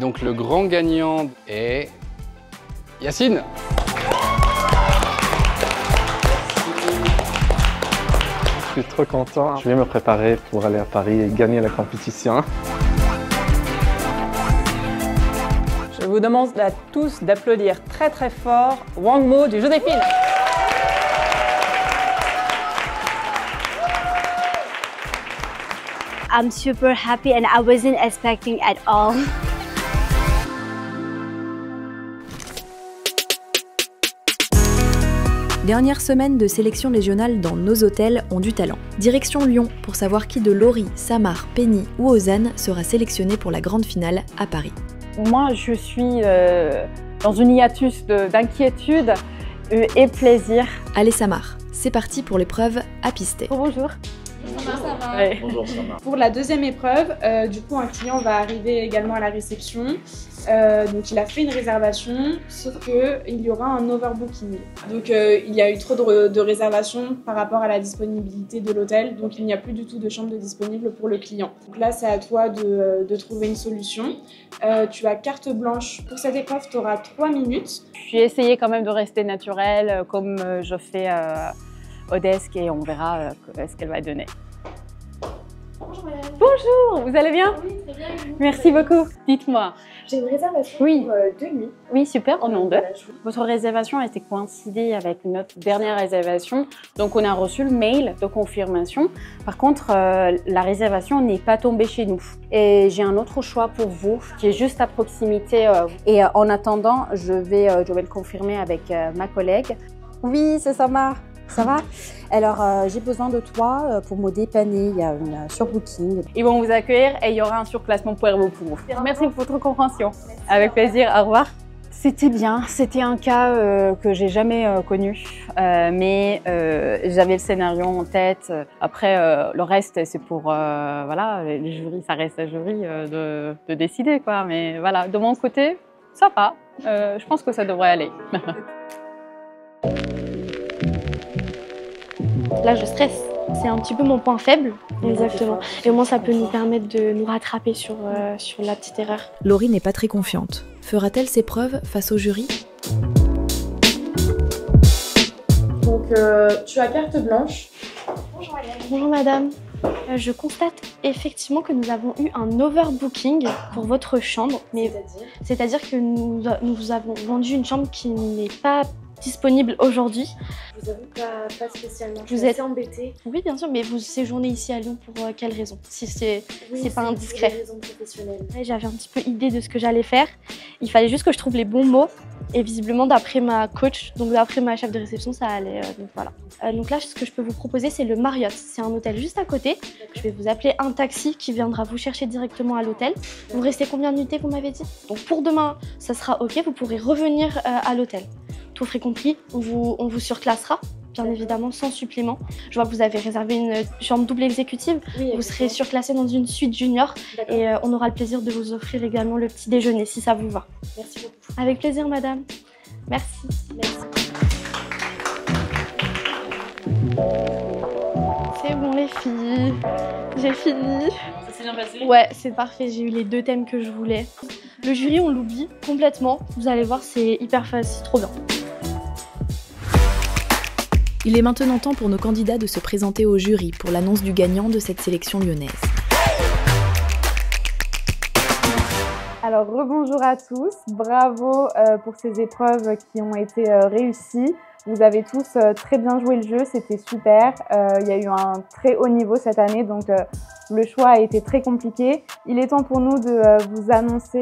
donc le grand gagnant est Yacine. Je suis trop content. Je vais me préparer pour aller à Paris et gagner la compétition. Je vous demande à tous d'applaudir très très fort Wang Mo du Joséphine. I'm super happy and I wasn't expecting at all. Dernière semaine de sélection régionale dans nos hôtels ont du talent. Direction Lyon pour savoir qui de Laurie, Samar, Penny ou Ozan sera sélectionné pour la grande finale à Paris. Moi, je suis dans une hiatus d'inquiétude et plaisir. Allez Samar, c'est parti pour l'épreuve à pister. Oh, bonjour. Samar. Ouais. Bonjour Samar. Pour la deuxième épreuve, du coup un client va arriver également à la réception. Donc il a fait une réservation, sauf qu'il y aura un overbooking. Donc il y a eu trop de réservations par rapport à la disponibilité de l'hôtel, donc il n'y a plus du tout de chambre disponible pour le client. Donc là c'est à toi de trouver une solution. Tu as carte blanche. Pour cette épreuve, tu auras 3 minutes. J'ai essayé quand même de rester naturelle comme je fais au desk et on verra ce qu'elle va donner. Bonjour madame. Bonjour, vous allez bien? Oui, très bien. Merci beaucoup. Dites-moi. J'ai une réservation Oui. pour 2 nuits. Oui, super, au nom de. Voilà, Votre réservation a été coïncidée avec notre dernière réservation, donc on a reçu le mail de confirmation. Par contre, la réservation n'est pas tombée chez nous. Et j'ai un autre choix pour vous, qui est juste à proximité. Et en attendant, je vais le confirmer avec ma collègue. Oui, c'est Samar. Ça va? Alors, j'ai besoin de toi pour me dépanner. Il y a une surbooking. Ils vont vous accueillir et il y aura un surclassement pour vous. Merci pour votre compréhension. Avec plaisir. Au revoir. C'était bien. C'était un cas que j'ai jamais connu, mais j'avais le scénario en tête. Après, le reste, c'est pour voilà, les jurys, ça reste à jury de décider, quoi. Mais voilà, de mon côté, ça va. Je pense que ça devrait aller. Là, je stresse. C'est un petit peu mon point faible. Exactement. Et au moins, ça peut nous permettre de nous rattraper sur la petite erreur. Laurie n'est pas très confiante. Fera-t-elle ses preuves face au jury? Donc tu as carte blanche. Bonjour madame. Bonjour madame. Je constate effectivement que nous avons eu un overbooking pour votre chambre. Mais c'est-à-dire que nous vous avons vendu une chambre qui n'est pas disponible aujourd'hui. Je vous avoue pas spécialement. Vous êtes embêtée? Oui, bien sûr, mais vous séjournez ici à Lyon pour quelle raison? Si c'est pas indiscret. Pour des raisons professionnelles. J'avais un petit peu idée de ce que j'allais faire. Il fallait juste que je trouve les bons mots. Et visiblement, d'après ma coach, donc d'après ma chef de réception, ça allait. Donc voilà. Donc là, ce que je peux vous proposer, c'est le Marriott. C'est un hôtel juste à côté. Je vais vous appeler un taxi qui viendra vous chercher directement à l'hôtel. Vous restez combien de nuitées, vous m'avez dit? Donc pour demain, ça sera OK. Vous pourrez revenir à l'hôtel. Tout frais compris, on vous surclassera, bien évidemment, sans supplément. Je vois que vous avez réservé une chambre double exécutive. Oui, vous serez surclassé dans une suite junior et on aura le plaisir de vous offrir également le petit déjeuner, si ça vous va. Merci beaucoup. Avec plaisir, madame. Merci. Merci. C'est bon, les filles. J'ai fini. Ça s'est bien passé? Ouais, c'est parfait. J'ai eu les 2 thèmes que je voulais. Le jury, on l'oublie complètement. Vous allez voir, c'est hyper facile, trop bien. Il est maintenant temps pour nos candidats de se présenter au jury pour l'annonce du gagnant de cette sélection lyonnaise. Alors rebonjour à tous, bravo pour ces épreuves qui ont été réussies. Vous avez tous très bien joué le jeu, c'était super. Il y a eu un très haut niveau cette année, donc le choix a été très compliqué. Il est temps pour nous de vous annoncer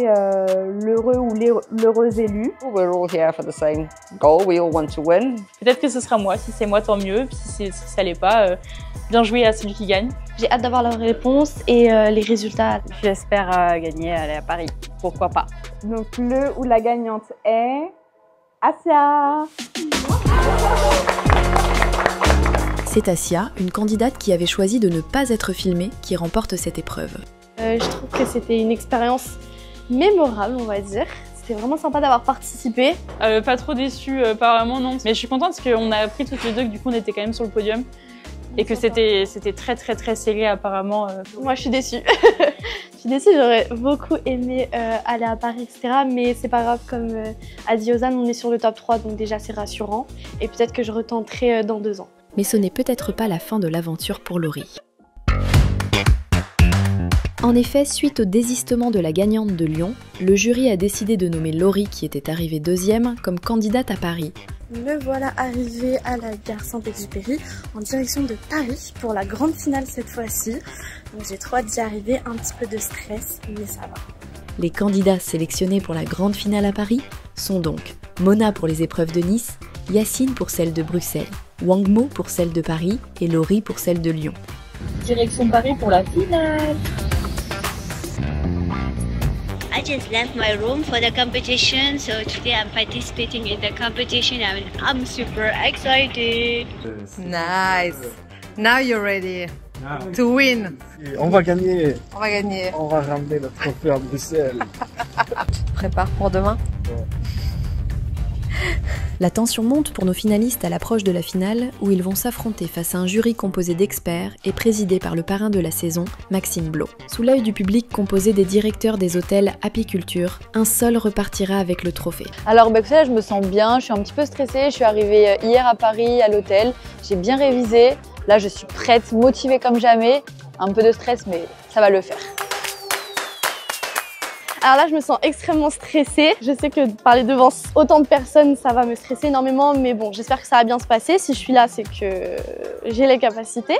l'heureux ou l'heureuse élue. We're all here for the same goal, we all want to win. Peut-être que ce sera moi, si c'est moi tant mieux, puis si ça l'est pas, bien joué à celui qui gagne. J'ai hâte d'avoir leurs réponses et les résultats. J'espère gagner, aller à Paris. Pourquoi pas? Donc le ou la gagnante est Asia. C'est Asia, une candidate qui avait choisi de ne pas être filmée, qui remporte cette épreuve. Je trouve que c'était une expérience mémorable, on va dire. C'était vraiment sympa d'avoir participé. Pas trop déçue, apparemment non. Mais je suis contente parce qu'on a appris toutes les deux que du coup on était quand même sur le podium. Et que c'était très serré apparemment. Moi je suis déçue. suis déçue, j'aurais beaucoup aimé aller à Paris, etc. Mais c'est pas grave, comme a dit Ozan, on est sur le top 3, donc déjà c'est rassurant. Et peut-être que je retenterai dans 2 ans. Mais ce n'est peut-être pas la fin de l'aventure pour Laurie. En effet, suite au désistement de la gagnante de Lyon, le jury a décidé de nommer Laurie, qui était arrivée 2e, comme candidate à Paris. Me voilà arrivée à la gare Saint-Exupéry en direction de Paris pour la grande finale cette fois-ci. Donc j'ai trop hâte d'y arriver, un petit peu de stress, mais ça va. Les candidats sélectionnés pour la grande finale à Paris sont donc Mona pour les épreuves de Nice, Yacine pour celle de Bruxelles, Wangmo pour celle de Paris et Laurie pour celle de Lyon. Direction Paris pour la finale. I just left my room for the competition, so today I'm participating in the competition and I'm super excited. Nice. Now you're ready to win. On va gagner. On va gagner. On va ramener le trophée à Bruxelles. Tu te prépares pour demain? Ouais. La tension monte pour nos finalistes à l'approche de la finale où ils vont s'affronter face à un jury composé d'experts et présidé par le parrain de la saison, Maxime Blo. Sous l'œil du public composé des directeurs des hôtels Apiculture, un seul repartira avec le trophée. Alors là, je me sens bien, je suis un petit peu stressée, je suis arrivée hier à Paris à l'hôtel, j'ai bien révisé, là je suis prête, motivée comme jamais, un peu de stress mais ça va le faire. Alors là, je me sens extrêmement stressée. Je sais que parler devant autant de personnes, ça va me stresser énormément, mais bon, j'espère que ça va bien se passer. Si je suis là, c'est que j'ai les capacités.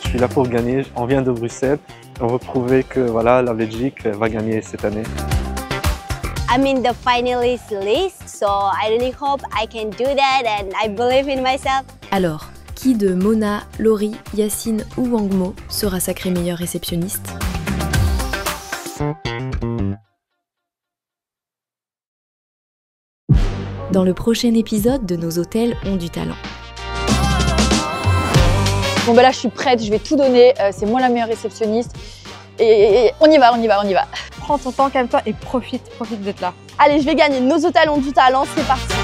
Je suis là pour gagner, on vient de Bruxelles, on veut prouver que voilà, la Belgique va gagner cette année. I'm in the finalist list, so I really hope I can do that and I believe in myself. Alors, qui de Mona, Laurie, Yacine ou Wangmo sera sacré meilleur réceptionniste ? Dans le prochain épisode de Nos hôtels ont du talent. Bon là je suis prête, je vais tout donner, c'est moi la meilleure réceptionniste. Et on y va, on y va, on y va. Prends ton temps, calme-toi et profite d'être là. Allez, je vais gagner. Nos hôtels ont du talent, c'est parti.